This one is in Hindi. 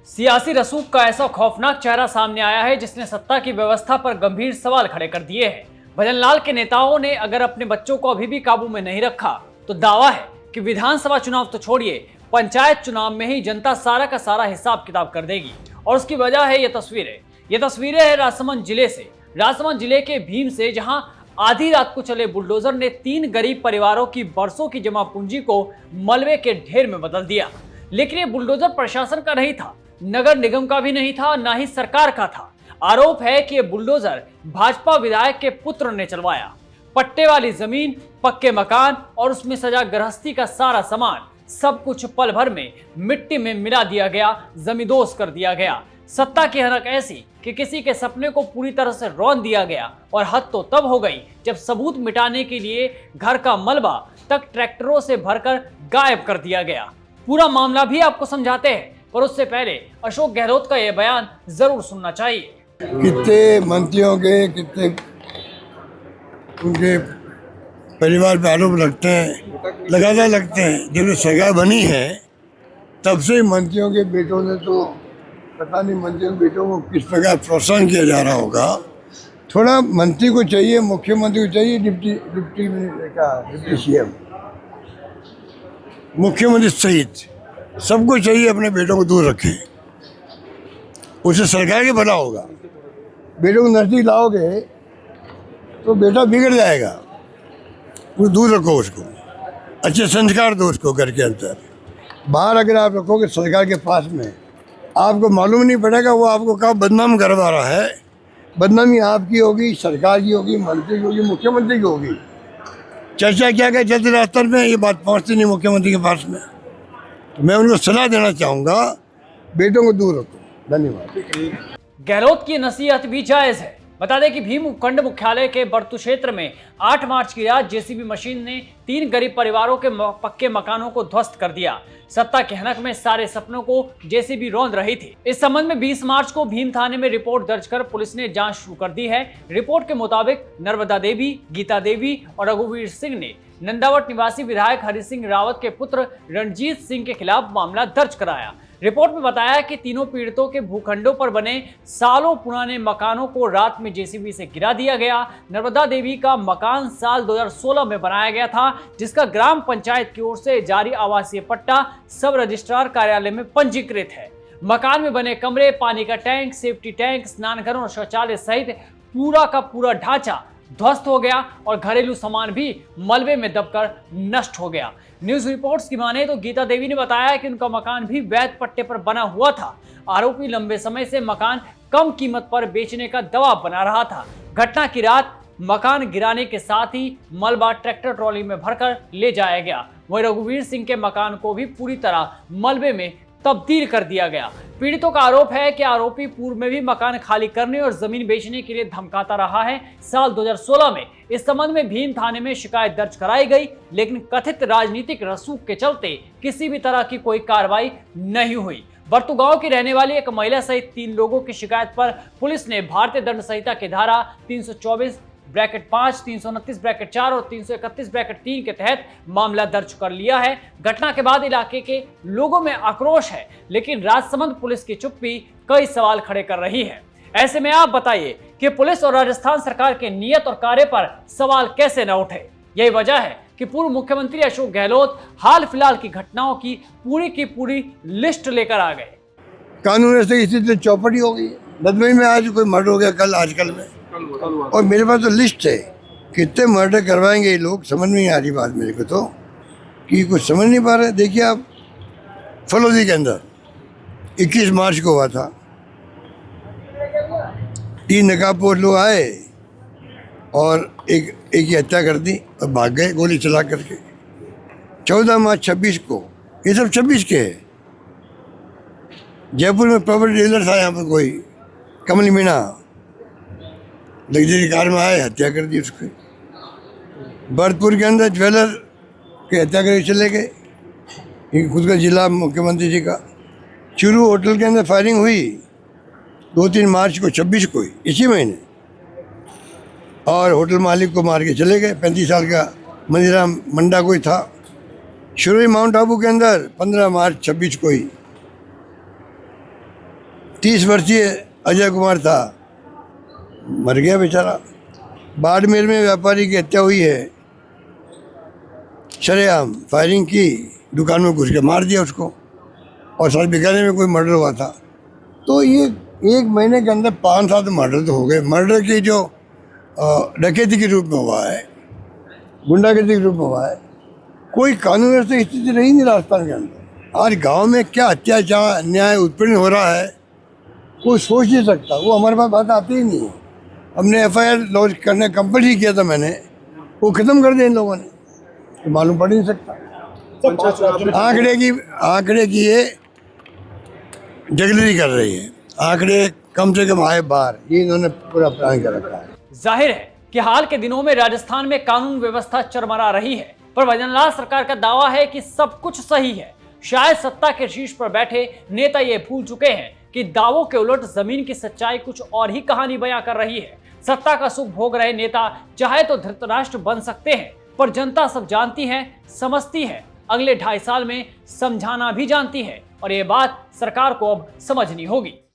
सियासी रसूख का ऐसा खौफनाक चेहरा सामने आया है जिसने सत्ता की व्यवस्था पर गंभीर सवाल खड़े कर दिए हैं। भजनलाल के नेताओं ने अगर अपने बच्चों को अभी भी काबू में नहीं रखा तो दावा है कि विधानसभा चुनाव तो छोड़िए, पंचायत चुनाव में ही जनता सारा का सारा हिसाब किताब कर देगी। और उसकी वजह है ये तस्वीरें हैं राजसमंद जिले से। राजसमंद जिले के भीम से, जहां आधी रात को चले बुलडोजर ने 3 गरीब परिवारों की बरसों की जमा पूंजी को मलबे के ढेर में बदल दिया। लेकिन ये बुलडोजर प्रशासन का नहीं था, नगर निगम का भी नहीं था, ना ही सरकार का था। आरोप है कि ये बुलडोजर भाजपा विधायक के पुत्र ने चलवाया। पट्टे वाली जमीन, पक्के मकान और उसमें सजा गृहस्थी का सारा सामान, सब कुछ पल भर में मिट्टी में मिला दिया गया, जमींदोज कर दिया गया। सत्ता की हनक ऐसी कि किसी के सपने को पूरी तरह से रौंद दिया गया। और हद तो तब हो गई जब सबूत मिटाने के लिए घर का मलबा तक ट्रैक्टरों से भरकर गायब कर दिया गया। पूरा मामला भी आपको समझाते हैं, पर उससे पहले अशोक गहलोत का यह बयान जरूर सुनना चाहिए। कितने मंत्रियों के, कितने उनके परिवार पे आरोप लगते हैं, लगातार लगते हैं। जब सरकार बनी है तब से मंत्रियों के बेटों ने तो पता नहीं मंत्रियों के बेटों को किस प्रकार प्रोत्साहन किया जा रहा होगा। थोड़ा मंत्री को चाहिए, मुख्यमंत्री को चाहिए, डिप्टी सीएम, मुख्यमंत्री सहित सबको चाहिए अपने बेटों को दूर रखें, उससे सरकार के भला होगा। बेटों को नजदीक लाओगे तो बेटा बिगड़ जाएगा, वो दूर रखो उसको, अच्छे संस्कार दो उसको घर के अंदर। बाहर अगर आप रखोगे सरकार के पास में, आपको मालूम नहीं पड़ेगा वो आपको कब बदनाम करवा रहा है। बदनामी आपकी होगी, सरकार की होगी, मंत्री की होगी, मुख्यमंत्री की होगी। चर्चा क्या क्या चलती रास्ते में, ये बात पहुंचती नहीं मुख्यमंत्री के पास में। तो मैं उनको सलाह देना चाहूँगा, बेटों को दूर रखो। धन्यवाद। गहलोत की नसीहत भी जायज है। बता दें कि भीम उपखंड मुख्यालय के बरतू क्षेत्र में 8 मार्च की रात जेसीबी मशीन ने 3 गरीब परिवारों के पक्के मकानों को ध्वस्त कर दिया। सत्ता के हनक में सारे सपनों को जेसीबी रौंद रही थी। इस संबंध में 20 मार्च को भीम थाने में रिपोर्ट दर्ज कर पुलिस ने जांच शुरू कर दी है। रिपोर्ट के मुताबिक नर्मदा देवी, गीता देवी और रघुवीर सिंह ने नंदावट निवासी विधायक हरि सिंह रावत के पुत्र रणजीत सिंह के खिलाफ मामला दर्ज कराया। रिपोर्ट में बताया कि तीनों पीड़ितों के भूखंडों पर बने सालों पुराने मकानों को रात में जेसीबी से गिरा दिया गया। नर्मदा देवी का मकान साल 2016 में बनाया गया था, जिसका ग्राम पंचायत की ओर से जारी आवासीय पट्टा सब रजिस्ट्रार कार्यालय में पंजीकृत है। मकान में बने कमरे, पानी का टैंक, सेफ्टी टैंक, स्नानघर और शौचालय सहित पूरा का पूरा ढांचा ध्वस्त हो गया और घरेलू सामान भी मलबे में दबकर नष्ट हो गया। न्यूज रिपोर्ट्स की माने तो गीता देवी ने बताया कि उनका मकान भी वैध पट्टे पर बना हुआ था। आरोपी लंबे समय से मकान कम कीमत पर बेचने का दबाव बना रहा था। घटना की रात मकान गिराने के साथ ही मलबा ट्रैक्टर ट्रॉली में भरकर ले जाया गया। वहीं रघुवीर सिंह के मकान को भी पूरी तरह मलबे में तब्दील कर दिया गया। पीड़ितों का आरोप है कि आरोपी पूर्व में भी मकान खाली करने और जमीन बेचने के लिए धमकाता रहा है। साल 2016 में इस संबंध में भीम थाने में शिकायत दर्ज कराई गई, लेकिन कथित राजनीतिक रसूख के चलते किसी भी तरह की कोई कार्रवाई नहीं हुई। बरतू गांव की रहने वाली एक महिला सहित 3 लोगों की शिकायत पर पुलिस ने भारतीय दंड संहिता की धारा 324(5), 329(4) और 331(3) के तहत मामला दर्ज कर लिया है। घटना के बाद इलाके के लोगों में आक्रोश है, लेकिन राजसमंद पुलिस की चुप्पी कई सवाल खड़े कर रही है। ऐसे में आप बताइए कि पुलिस और राजस्थान सरकार के नियत और कार्य पर सवाल कैसे न उठे। यही वजह है कि पूर्व मुख्यमंत्री अशोक गहलोत हाल फिलहाल की घटनाओं की पूरी लिस्ट लेकर आ गए। कानून ऐसे स्थिति चौपटी हो गई। बदमई में आज कोई मर्डर हो गया, कल आजकल में, और मेरे पास तो लिस्ट है कितने मर्डर करवाएंगे ये लोग। समझ में नहीं आ रही बात मेरे को तो, कि कुछ समझ नहीं पा रहे। देखिए आप, फलौदी के अंदर 21 मार्च को हुआ था, 3 नकाबपोश लोग आए और एक की हत्या कर दी और भाग गए गोली चला करके। 14 मार्च 26 को, ये सब 26 के है। जयपुर में प्रॉपर्टी डीलर था यहाँ पर कोई, कमल मीणा, लग्जरी कार में आए, हत्या कर दी उसकी। भरतपुर के अंदर ज्वेलर की हत्या करके चले गए, खुद का जिला मुख्यमंत्री जी का। चूरू होटल के अंदर फायरिंग हुई 2-3 मार्च को, 26 को, इसी महीने, और होटल मालिक को मार के चले गए। 35 साल का मनीराम मंडा कोई था। शुरू माउंट आबू के अंदर 15 मार्च 26 को ही 30 वर्षीय अजय कुमार था, मर गया बेचारा। बाड़मेर में व्यापारी की हत्या हुई है, शरेआम फायरिंग की, दुकान में घुस के मार दिया उसको। और सर बीकानेर में कोई मर्डर हुआ था। तो ये 1 महीने के अंदर 5-7 मर्डर तो हो गए। मर्डर की जो डकैती के रूप में हुआ है, गुंडागर्दी के रूप में हुआ है, कोई कानून व्यवस्था स्थिति रही नहीं राजस्थान के अंदर। आज गांव में क्या अत्याचार अन्याय उत्पीड़न हो रहा है, कोई सोच नहीं सकता। वो हमारे पास बात आती ही नहीं है। हमने FIR लॉन्च करने कंपल्सरी किया था मैंने, वो ख़त्म कर दिया इन लोगों ने, तो मालूम पड़ नहीं सकता। आंकड़े की ये जगलरी कर रही है। आंकड़े कम से कम आए बाहर, ये इन्होंने पूरा प्लान कर रखा है। जाहिर है कि हाल के दिनों में राजस्थान में कानून व्यवस्था चरमरा रही है, पर भजनलाल सरकार का दावा है कि सब कुछ सही है। शायद सत्ता के शीर्ष पर बैठे नेता ये भूल चुके हैं कि दावों के उलट जमीन की सच्चाई कुछ और ही कहानी बयां कर रही है। सत्ता का सुख भोग रहे नेता चाहे तो धृतराष्ट्र बन सकते हैं, पर जनता सब जानती है, समझती है, अगले 2.5 साल में समझाना भी जानती है, और ये बात सरकार को अब समझनी होगी।